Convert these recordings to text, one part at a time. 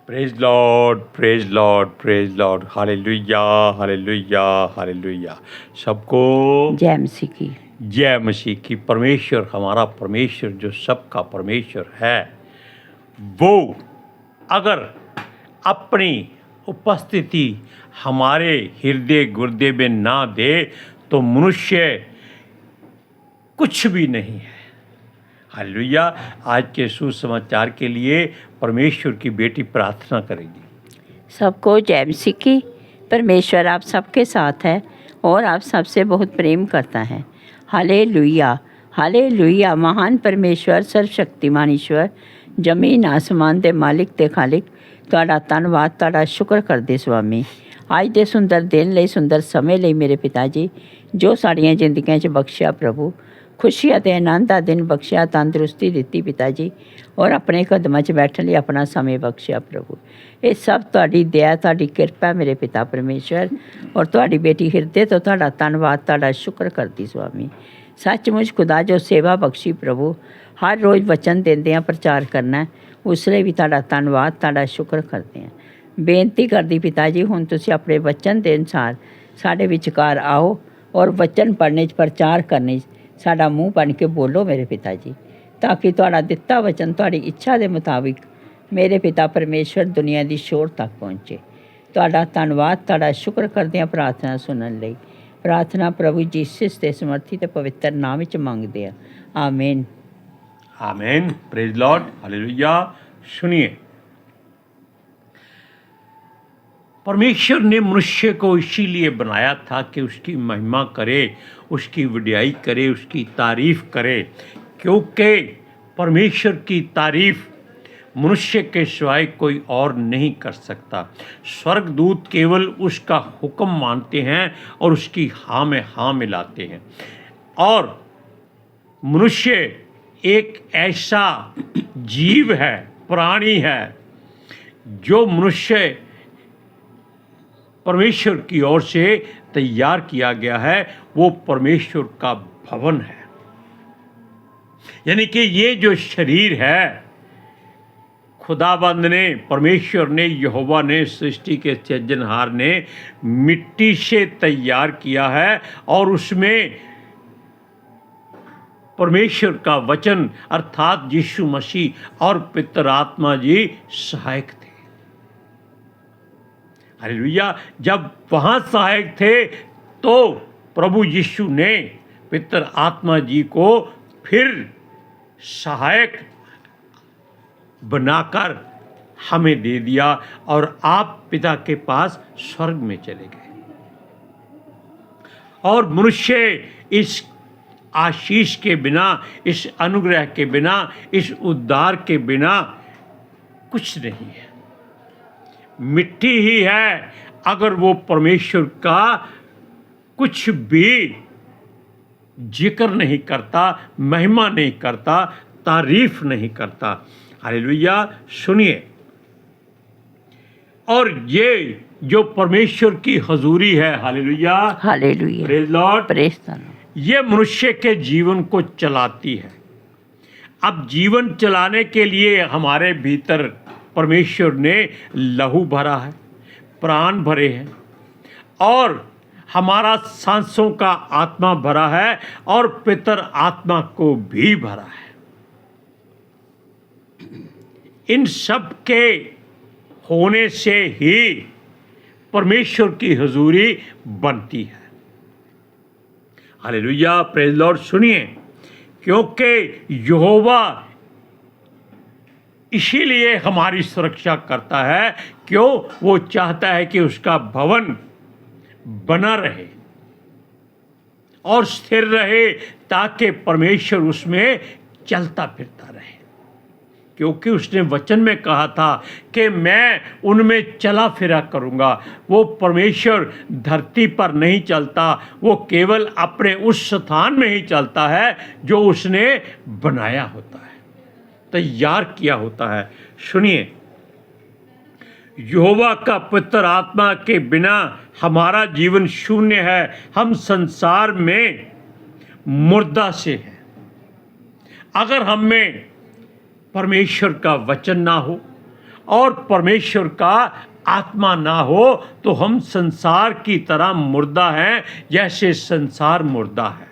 Praise Lord, praise Lord, praise Lord. Hallelujah, hallelujah, hallelujah. सबको जय मसीह की। जय मसीह की। परमेश्वर, हमारा परमेश्वर जो सबका परमेश्वर है, वो अगर अपनी उपस्थिति हमारे हृदय गुर्दे में ना दे तो मनुष्य कुछ भी नहीं है। हालेलुया। आज के सुसमाचार के लिए परमेश्वर की बेटी प्रार्थना करेगी। सबको जय मसीह की। परमेश्वर आप सबके साथ है और आप सबसे बहुत प्रेम करता है। Hallelujah, hallelujah. महान परमेश्वर, सर्वशक्तिमान ईश्वर, जमीन आसमान दे मालिक ते खालिक, तुहाडा धन्नवाद, तुहाडा शुक्र करदे स्वामी। आज दे सुंदर दिन लई, सुंदर समय लई मेरे पिता जी, जो साड़ियाँ जिंदगियां 'च बख्शिया प्रभु, खुशियां ते आनंद दा दिन बख्शिया, तंदुरुस्ती दित्ती पिता जी, और अपने कदमां 'च बैठण लई अपना समय बख्शिया प्रभु। ये सब तुहाडी दया, तुहाडी किरपा है मेरे पिता परमेश्वर, और तुहाडी बेटी हिरदे तो तुहाडा धन्नवाद, तुहाडा शुक्र करदी स्वामी। सचमुच खुदा जो सेवा बख्शी प्रभु, हर रोज़ वचन देंदे प्रचार करना है, उसले भी तुहाडा धन्नवाद, तुहाडा शुक्र करते हैं। बेनती करदी पिता जी, हुण तुसीं अपने वचन के अनुसार साडे विचकार आओ और वचन पढ़ने प्रचार करने साडा मूँह बन के बोलो मेरे पिता जी, ताकि तुहाडा दिता वचन तुहाडी इच्छा के मुताबिक मेरे पिता परमेश्वर दुनिया की शोर तक पहुँचे। तुहाडा धन्नवाद, तुहाडा शुक्र करदे हां प्रार्थना सुनन लई। प्रार्थना प्रभु जीसस के समर्थी ते पवित्र नाम विच मंगदे हां, आमीन। आमीन। Praise Lord, hallelujah. सुनिए, परमेश्वर ने मनुष्य को इसीलिए बनाया था कि उसकी महिमा करे, उसकी वडियाई करे, उसकी तारीफ करे, क्योंकि परमेश्वर की तारीफ मनुष्य के सिवाय कोई और नहीं कर सकता। स्वर्गदूत केवल उसका हुक्म मानते हैं और उसकी हाँ में हाँ मिलाते हैं। और मनुष्य एक ऐसा जीव है, प्राणी है, जो मनुष्य परमेश्वर की ओर से तैयार किया गया है। वो परमेश्वर का भवन है। यानी कि ये जो शरीर है, खुदाबंद ने, परमेश्वर ने, यहोवा ने, सृष्टि के सृजनहार ने मिट्टी से तैयार किया है, और उसमें परमेश्वर का वचन अर्थात यीशु मसीह और पवित्र आत्मा जी सहायक थे। हालेलुया। जब वहाँ सहायक थे तो प्रभु यीशु ने पवित्र आत्मा जी को फिर सहायक बनाकर हमें दे दिया, और आप पिता के पास स्वर्ग में चले गए। और मनुष्य इस आशीष के बिना, इस अनुग्रह के बिना, इस उद्धार के बिना कुछ नहीं है, मिट्टी ही है। अगर वो परमेश्वर का कुछ भी जिक्र नहीं करता, महिमा नहीं करता, तारीफ नहीं करता। हालेलुया। सुनिए, और ये जो परमेश्वर की हजूरी है, hallelujah, hallelujah, praise Lord, praise the Lord, ये मनुष्य के जीवन को चलाती है। अब जीवन चलाने के लिए हमारे भीतर परमेश्वर ने लहू भरा है, प्राण भरे हैं, और हमारा सांसों का आत्मा भरा है, और पितर आत्मा को भी भरा है। इन सब के होने से ही परमेश्वर की हुजूरी बनती है। Hallelujah, praise Lord. सुनिए, क्योंकि यहोवा इसीलिए हमारी सुरक्षा करता है, क्यों? वो चाहता है कि उसका भवन बना रहे और स्थिर रहे, ताकि परमेश्वर उसमें चलता फिरता रहे। क्योंकि उसने वचन में कहा था कि मैं उनमें चला फिरा करूँगा। वो परमेश्वर धरती पर नहीं चलता, वो केवल अपने उस स्थान में ही चलता है जो उसने बनाया होता है, तैयार किया होता है। सुनिए, यहोवा का पवित्र आत्मा के बिना हमारा जीवन शून्य है। हम संसार में मुर्दा से हैं। अगर हम में परमेश्वर का वचन ना हो और परमेश्वर का आत्मा ना हो तो हम संसार की तरह मुर्दा हैं, जैसे संसार मुर्दा है।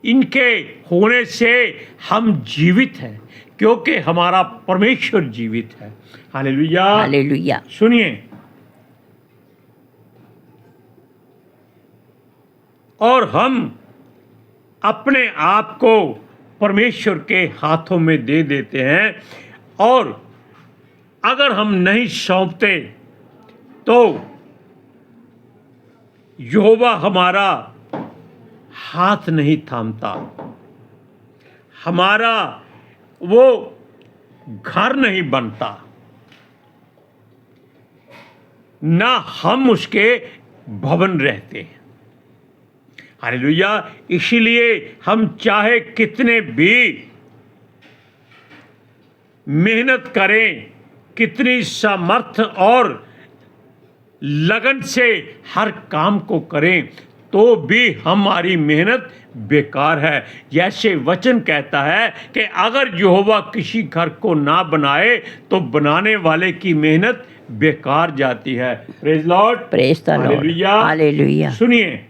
इनके होने से हम जीवित हैं, क्योंकि हमारा परमेश्वर जीवित है। Hallelujah, hallelujah. सुनिए, और हम अपने आप को परमेश्वर के हाथों में दे देते हैं, और अगर हम नहीं सौंपते तो यहोवा हमारा हाथ नहीं थामता, हमारा वो घर नहीं बनता, ना हम उसके भवन रहते हैं। हालेलुया। इसीलिए हम चाहे कितने भी मेहनत करें, कितनी सामर्थ और लगन से हर काम को करें, तो भी हमारी मेहनत बेकार है। जैसे वचन कहता है कि अगर यहोवा किसी घर को ना बनाए तो बनाने वाले की मेहनत बेकार जाती है। Praise Lord, praise the Lord, hallelujah, hallelujah. सुनिए,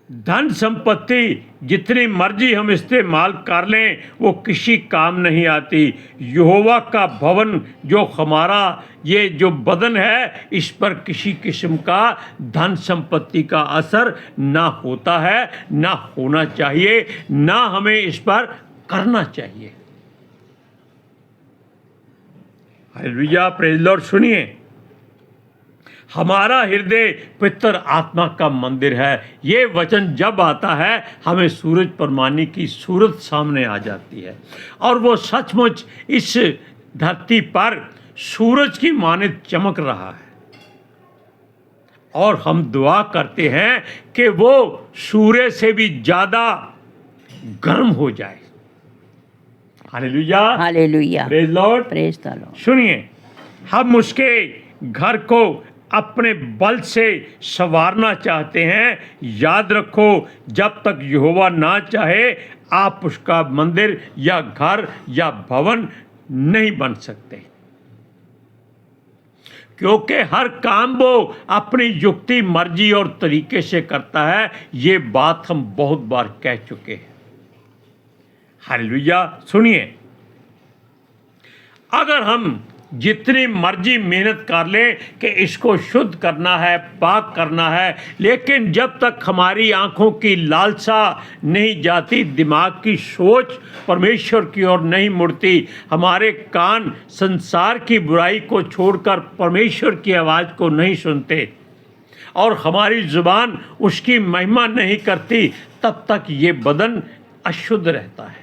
धन संपत्ति जितनी मर्जी हम इस्तेमाल कर लें वो किसी काम नहीं आती। यहोवा का भवन जो हमारा ये जो बदन है, इस पर किसी किस्म का धन संपत्ति का असर ना होता है, ना होना चाहिए, ना हमें इस पर करना चाहिए। Hallelujah, praise Lord. सुनिए, हमारा हृदय पवित्र आत्मा का मंदिर है। ये वचन जब आता है हमें सूरज परमानी की सूरत सामने आ जाती है, और वो सचमुच इस धरती पर सूरज की मानित चमक रहा है। और हम दुआ करते हैं कि वो सूर्य से भी ज्यादा गर्म हो जाए। Hallelujah, hallelujah, praise Lord, praise the Lord. सुनिए, हम उसके घर को अपने बल से संवारना चाहते हैं। याद रखो, जब तक यहोवा ना चाहे आप उसका मंदिर या घर या भवन नहीं बन सकते, क्योंकि हर काम वो अपनी युक्ति, मर्जी और तरीके से करता है। ये बात हम बहुत बार कह चुके हैं। हालेलुया। सुनिए, अगर हम जितनी मर्जी मेहनत कर लें कि इसको शुद्ध करना है, पाक करना है, लेकिन जब तक हमारी आंखों की लालसा नहीं जाती, दिमाग की सोच परमेश्वर की ओर नहीं मुड़ती, हमारे कान संसार की बुराई को छोड़कर परमेश्वर की आवाज़ को नहीं सुनते, और हमारी जुबान उसकी महिमा नहीं करती, तब तक ये बदन अशुद्ध रहता है।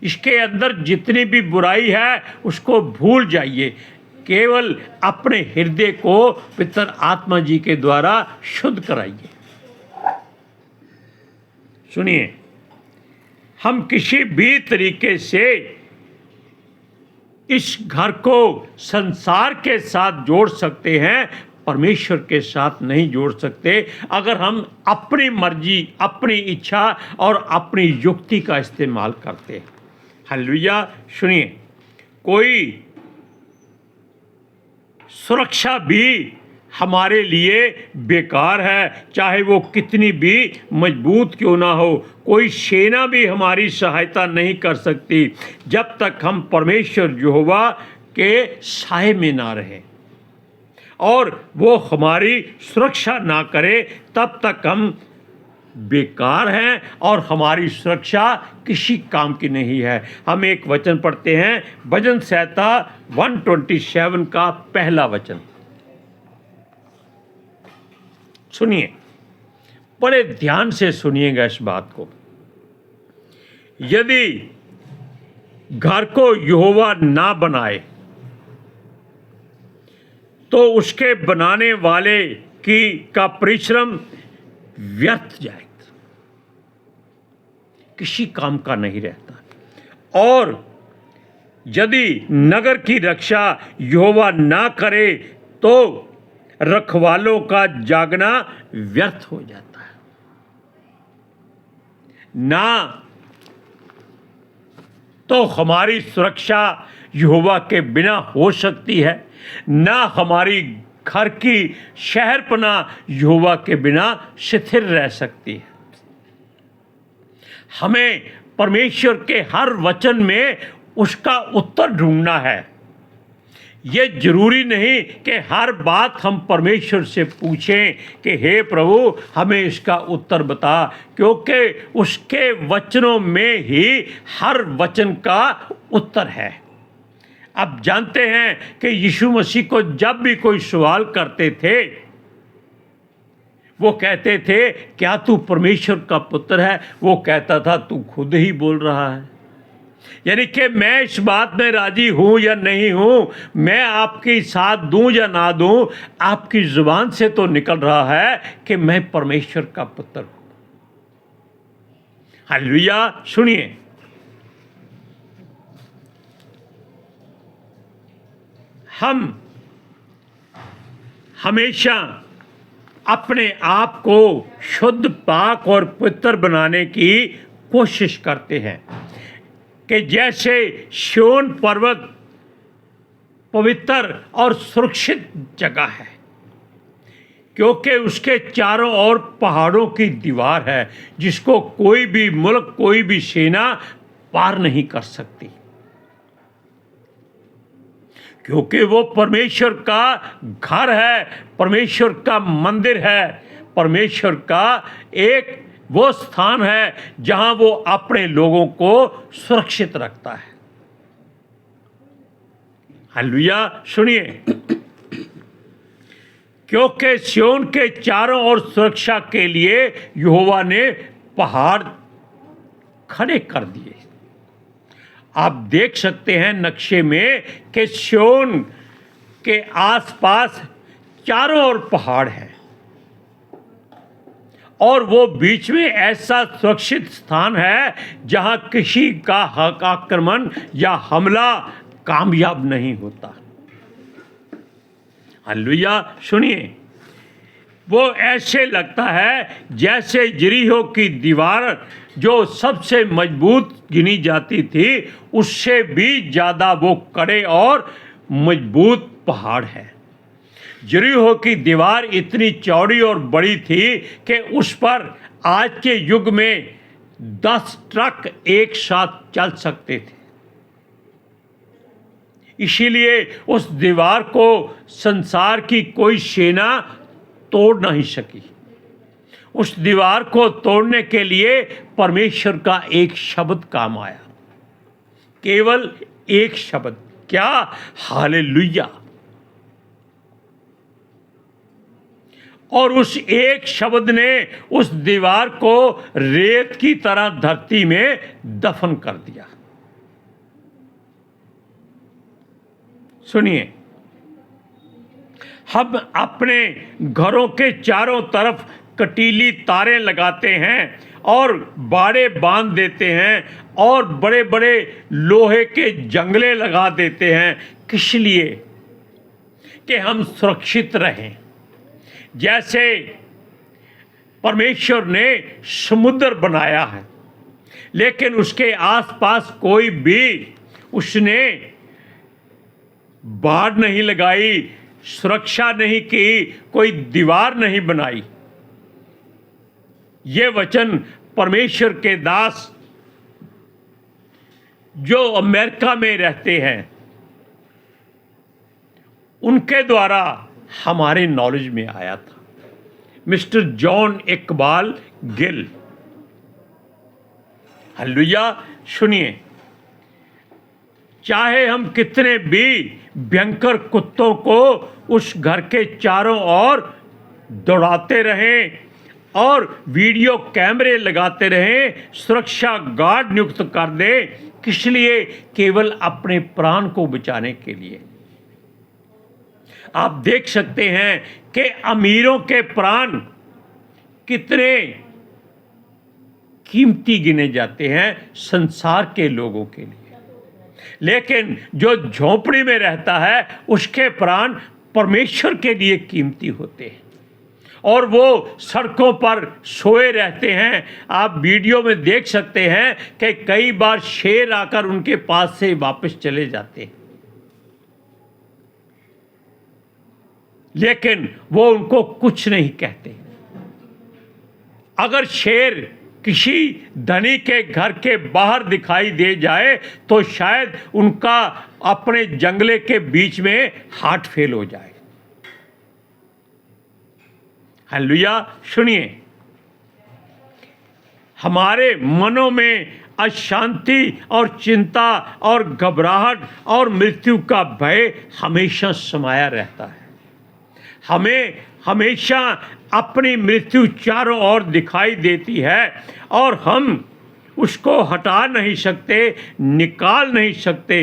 इसके अंदर जितनी भी बुराई है उसको भूल जाइए, केवल अपने हृदय को पवित्र आत्मा जी के द्वारा शुद्ध कराइए। सुनिए, हम किसी भी तरीके से इस घर को संसार के साथ जोड़ सकते हैं, परमेश्वर के साथ नहीं जोड़ सकते अगर हम अपनी मर्जी, अपनी इच्छा और अपनी युक्ति का इस्तेमाल करते हैं। हालेलुया। सुनिए, कोई सुरक्षा भी हमारे लिए बेकार है, चाहे वो कितनी भी मजबूत क्यों ना हो। कोई सेना भी हमारी सहायता नहीं कर सकती जब तक हम परमेश्वर यहोवा के साए में ना रहें, और वो हमारी सुरक्षा ना करे, तब तक हम बेकार हैं और हमारी सुरक्षा किसी काम की नहीं है। हम एक वचन पढ़ते हैं, भजन संहिता 127 का पहला वचन। सुनिए, बड़े ध्यान से सुनिएगा इस बात को। यदि घर को यहोवा ना बनाए तो उसके बनाने वाले का परिश्रम व्यर्थ जाएगा, किसी काम का नहीं रहता। और यदि नगर की रक्षा यहोवा ना करे तो रखवालों का जागना व्यर्थ हो जाता है। ना तो हमारी सुरक्षा यहोवा के बिना हो सकती है, ना हमारी घर की शहरपनाह यहोवा के बिना शिथिल रह सकती है। हमें परमेश्वर के हर वचन में उसका उत्तर ढूंढना है। ये जरूरी नहीं कि हर बात हम परमेश्वर से पूछें कि हे प्रभु हमें इसका उत्तर बता, क्योंकि उसके वचनों में ही हर वचन का उत्तर है। अब जानते हैं कि यीशु मसीह को जब भी कोई सवाल करते थे, वो कहते थे क्या तू परमेश्वर का पुत्र है? वो कहता था तू खुद ही बोल रहा है। यानी कि मैं इस बात में राजी हूं या नहीं हूं, मैं आपकी साथ दूं या ना दूं, आपकी जुबान से तो निकल रहा है कि मैं परमेश्वर का पुत्र हूं। हालेलुया। सुनिए, हम हमेशा अपने आप को शुद्ध, पाक और पवित्र बनाने की कोशिश करते हैं कि जैसे सिय्योन पर्वत पवित्र और सुरक्षित जगह है, क्योंकि उसके चारों ओर पहाड़ों की दीवार है जिसको कोई भी मुल्क, कोई भी सेना पार नहीं कर सकती, क्योंकि वो परमेश्वर का घर है, परमेश्वर का मंदिर है, परमेश्वर का एक वो स्थान है जहां वो अपने लोगों को सुरक्षित रखता है। हालेलुया। सुनिए, क्योंकि सिय्योन के चारों ओर सुरक्षा के लिए यहोवा ने पहाड़ खड़े कर दिए। आप देख सकते हैं नक्शे में कि सिय्योन के आसपास चारों ओर पहाड़ हैं और वो बीच में ऐसा सुरक्षित स्थान है जहां किसी का आक्रमण या हमला कामयाब नहीं होता। हालेलुया। सुनिए, वो ऐसे लगता है जैसे यरीहो की दीवार जो सबसे मजबूत गिनी जाती थी, उससे भी ज़्यादा वो कड़े और मजबूत पहाड़ है। यरीहो की दीवार इतनी चौड़ी और बड़ी थी कि उस पर आज के युग में 10 ट्रक एक साथ चल सकते थे। इसीलिए उस दीवार को संसार की कोई सेना तोड़ नहीं सकी। उस दीवार को तोड़ने के लिए परमेश्वर का एक शब्द काम आया, केवल एक शब्द। क्या? हालेलुया। और उस एक शब्द ने उस दीवार को रेत की तरह धरती में दफन कर दिया। सुनिए, हम अपने घरों के चारों तरफ कटीली तारें लगाते हैं और बाड़े बांध देते हैं और बड़े बड़े लोहे के जंगले लगा देते हैं। किस लिए? कि हम सुरक्षित रहें। जैसे परमेश्वर ने समुद्र बनाया है, लेकिन उसके आसपास कोई भी उसने बाड़ नहीं लगाई, सुरक्षा नहीं की, कोई दीवार नहीं बनाई। ये वचन परमेश्वर के दास जो अमेरिका में रहते हैं उनके द्वारा हमारे नॉलेज में आया था। Mister John Iqbal Gill. Hallelujah. सुनिए, चाहे हम कितने भी भयंकर कुत्तों को उस घर के चारों ओर दौड़ाते रहें और वीडियो कैमरे लगाते रहें, सुरक्षा गार्ड नियुक्त कर दें, किस लिए? केवल अपने प्राण को बचाने के लिए। आप देख सकते हैं कि अमीरों के प्राण कितने कीमती गिने जाते हैं संसार के लोगों के लिए, लेकिन जो झोंपड़ी में रहता है उसके प्राण परमेश्वर के लिए कीमती होते हैं। और वो सड़कों पर सोए रहते हैं। आप वीडियो में देख सकते हैं कि कई बार शेर आकर उनके पास से वापस चले जाते हैं, लेकिन वो उनको कुछ नहीं कहते। अगर शेर किसी धनी के घर के बाहर दिखाई दे जाए तो शायद उनका अपने जंगले के बीच में हार्ट फेल हो जाए। हालेलुया। सुनिए, हमारे मनों में अशांति और चिंता और घबराहट और मृत्यु का भय हमेशा समाया रहता है। हमें हमेशा अपनी मृत्यु चारों ओर दिखाई देती है और हम उसको हटा नहीं सकते, निकाल नहीं सकते।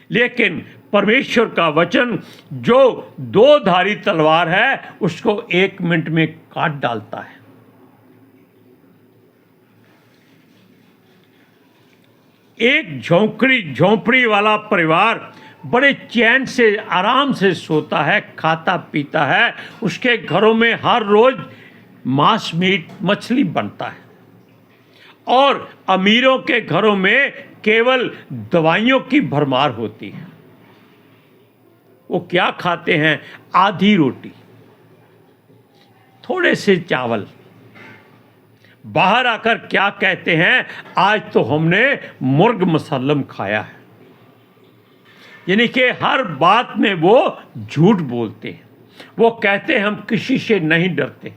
लेकिन परमेश्वर का वचन जो दो धारी तलवार है उसको 1 मिनट में काट डालता है। एक झोंपड़ी वाला परिवार बड़े चैन से आराम से सोता है, खाता पीता है। उसके घरों में हर रोज मांस मीट मछली बनता है और अमीरों के घरों में केवल दवाइयों की भरमार होती है। वो क्या खाते हैं? आधी रोटी, थोड़े से चावल। बाहर आकर क्या कहते हैं? आज तो हमने मुर्ग मसल्लम खाया है। यानी कि हर बात में वो झूठ बोलते हैं। वो कहते हैं हम किसी से नहीं डरते।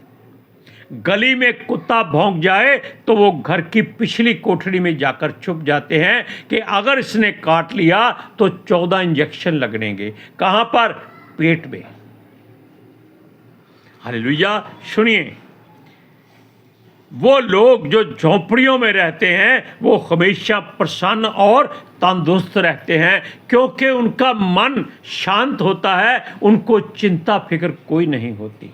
गली में कुत्ता भौंक जाए तो वो घर की पिछली कोठरी में जाकर छुप जाते हैं कि अगर इसने काट लिया तो 14 इंजेक्शन लगेंगे। कहाँ पर? पेट में। हालेलुया। सुनिए, वो लोग जो झोंपड़ियों में रहते हैं वो हमेशा प्रसन्न और तंदुरुस्त रहते हैं, क्योंकि उनका मन शांत होता है। उनको चिंता फिक्र कोई नहीं होती।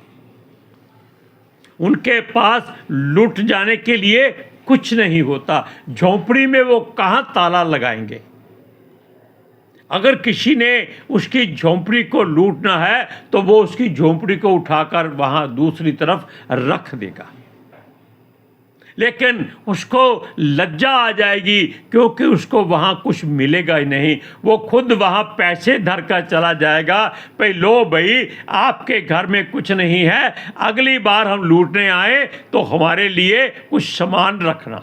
उनके पास लूट जाने के लिए कुछ नहीं होता। झोंपड़ी में वो कहाँ ताला लगाएंगे? अगर किसी ने उसकी झोंपड़ी को लूटना है तो वो उसकी झोंपड़ी को उठाकर वहां दूसरी तरफ रख देगा, लेकिन उसको लज्जा आ जाएगी क्योंकि उसको वहाँ कुछ मिलेगा ही नहीं। वो खुद वहाँ पैसे धर कर चला जाएगा, भाई लो भाई आपके घर में कुछ नहीं है, अगली बार हम लूटने आए तो हमारे लिए कुछ सामान रखना।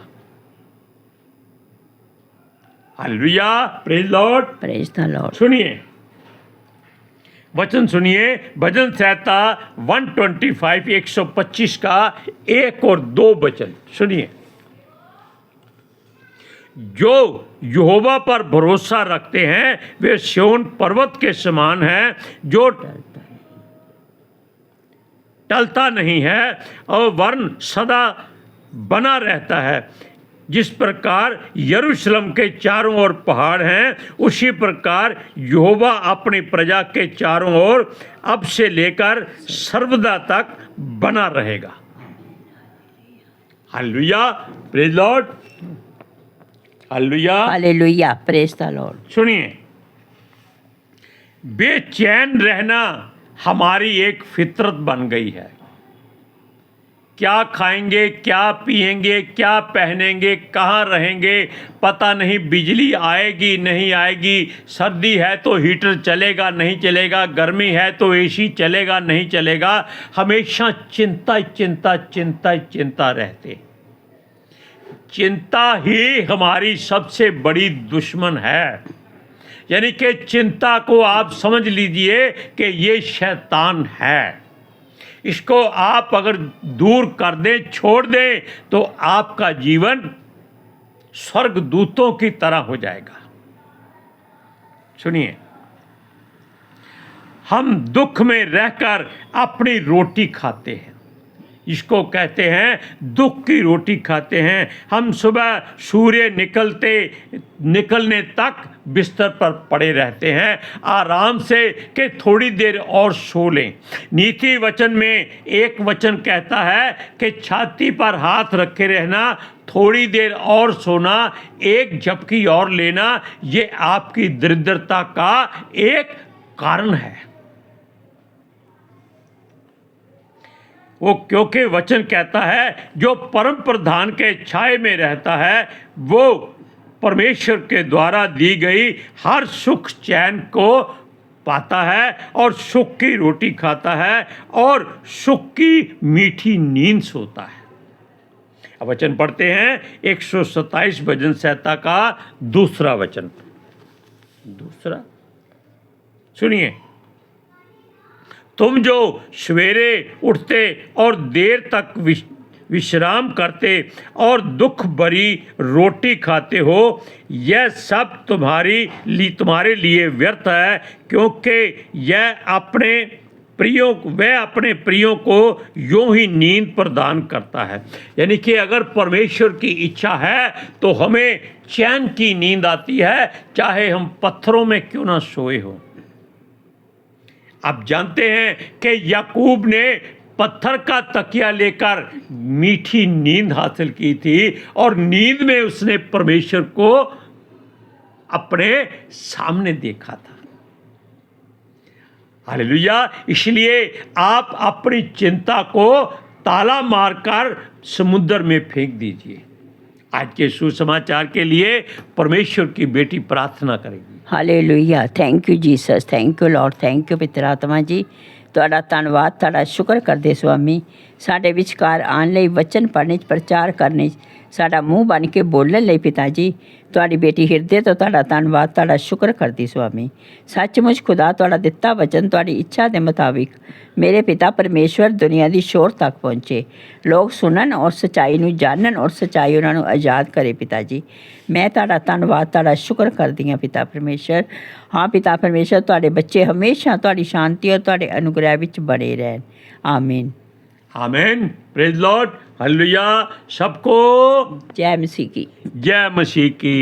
Hallelujah. Praise Lord. Praise the Lord. सुनिए वचन, सुनिए भजन संहिता 125 125 का 1 और 2 वचन सुनिए। जो यहोवा पर भरोसा रखते हैं वे सिय्योन पर्वत के समान हैं, जो टलता नहीं है और वरन सदा बना रहता है। जिस प्रकार यरूशलेम के चारों ओर पहाड़ हैं, उसी प्रकार यहोवा अपनी प्रजा के चारों ओर अब से लेकर सर्वदा तक बना रहेगा। Hallelujah. Praise Lord. Hallelujah. Hallelujah. Praise the Lord. सुनिए, बेचैन रहना हमारी एक फितरत बन गई है। क्या खाएंगे, क्या पिएंगे, क्या पहनेंगे, कहाँ रहेंगे पता नहीं, बिजली आएगी नहीं आएगी, सर्दी है तो हीटर चलेगा नहीं चलेगा, गर्मी है तो एसी चलेगा नहीं चलेगा। हमेशा चिंता चिंता चिंता चिंता रहते। चिंता ही हमारी सबसे बड़ी दुश्मन है। यानी कि चिंता को आप समझ लीजिए कि ये शैतान है। इसको आप अगर दूर कर दें, छोड़ दें, तो आपका जीवन स्वर्गदूतों की तरह हो जाएगा। सुनिए, हम दुख में रहकर अपनी रोटी खाते हैं, इसको कहते हैं दुख की रोटी खाते हैं। हम सुबह सूर्य निकलने तक बिस्तर पर पड़े रहते हैं आराम से कि थोड़ी देर और सो लें। नीति वचन में एक वचन कहता है कि छाती पर हाथ रखे रहना, थोड़ी देर और सोना, एक झपकी और लेना, ये आपकी दरिद्रता का एक कारण है। वो क्योंकि वचन कहता है जो परम प्रधान के छाए में रहता है वो परमेश्वर के द्वारा दी गई हर सुख चैन को पाता है और सुख की रोटी खाता है और सुख की मीठी नींद सोता है। अब वचन पढ़ते हैं 127 भजन संहिता का दूसरा वचन। दूसरा सुनिए, तुम जो सवेरे उठते और देर तक विश्राम करते और दुख भरी रोटी खाते हो, यह सब तुम्हारे लिए व्यर्थ है, क्योंकि वह अपने प्रियों को यूं ही नींद प्रदान करता है। यानी कि अगर परमेश्वर की इच्छा है तो हमें चैन की नींद आती है, चाहे हम पत्थरों में क्यों ना सोए हो। आप जानते हैं कि याकूब ने पत्थर का तकिया लेकर मीठी नींद हासिल की थी और नींद में उसने परमेश्वर को अपने सामने देखा था। हालेलुया। इसलिए आप अपनी चिंता को ताला मारकर समुद्र में फेंक दीजिए। आज के सुसमाचार के लिए परमेश्वर की बेटी प्रार्थना करेगी। Hallelujah. Thank you Jesus, thank you Lord, thank you पिता आत्मा जी। ਤੁਹਾਡਾ ਧੰਨਵਾਦ, ਤੁਹਾਡਾ ਸ਼ੁਕਰ ਕਰਦੇ ਸੁਆਮੀ, ਸਾਡੇ ਵਿਚਕਾਰ ਆਉਣ ਲਈ, ਵਚਨ ਪੜ੍ਹਨ 'ਚ, ਪ੍ਰਚਾਰ ਕਰਨ 'ਚ, ਸਾਡਾ ਮੂੰਹ ਬਣ ਕੇ ਬੋਲਣ ਲਈ ਪਿਤਾ ਜੀ। ਤੁਹਾਡੀ ਬੇਟੀ ਹਿਰਦੇ ਤੋਂ ਤੁਹਾਡਾ ਧੰਨਵਾਦ, ਤੁਹਾਡਾ ਸ਼ੁਕਰ ਕਰਦੀ ਸੁਆਮੀ। ਸੱਚਮੁੱਚ ਖੁਦਾ ਤੁਹਾਡਾ ਦਿੱਤਾ ਵਚਨ ਤੁਹਾਡੀ ਇੱਛਾ ਦੇ ਮੁਤਾਬਿਕ ਮੇਰੇ ਪਿਤਾ ਪਰਮੇਸ਼ਵਰ ਦੁਨੀਆ ਦੀ ਸ਼ੋਰ ਤੱਕ ਪਹੁੰਚੇ, ਲੋਕ ਸੁਣਨ ਔਰ ਸੱਚਾਈ ਨੂੰ ਜਾਣਨ ਔਰ ਸੱਚਾਈ ਉਹਨਾਂ ਨੂੰ ਆਜ਼ਾਦ ਕਰੇ ਪਿਤਾ ਜੀ। ਮੈਂ ਤੁਹਾਡਾ ਧੰਨਵਾਦ, ਤੁਹਾਡਾ ਸ਼ੁਕਰ ਕਰਦੀ ਹਾਂ ਪਿਤਾ ਪਰਮੇਸ਼ਵਰ। ਹਾਂ ਪਿਤਾ ਪਰਮੇਸ਼ਵਰ, ਤੁਹਾਡੇ ਬੱਚੇ ਹਮੇਸ਼ਾ ਤੁਹਾਡੀ ਸ਼ਾਂਤੀ ਔਰ ਤੁਹਾਡੇ ਅਨੁਗ੍ਰਹਿ ਵਿੱਚ ਬਣੇ ਰਹਿਣ। ਆਮੀਨ। आमीन। Praise Lord. हालेलुया। सबको जय मसीह की। जय मसीह की।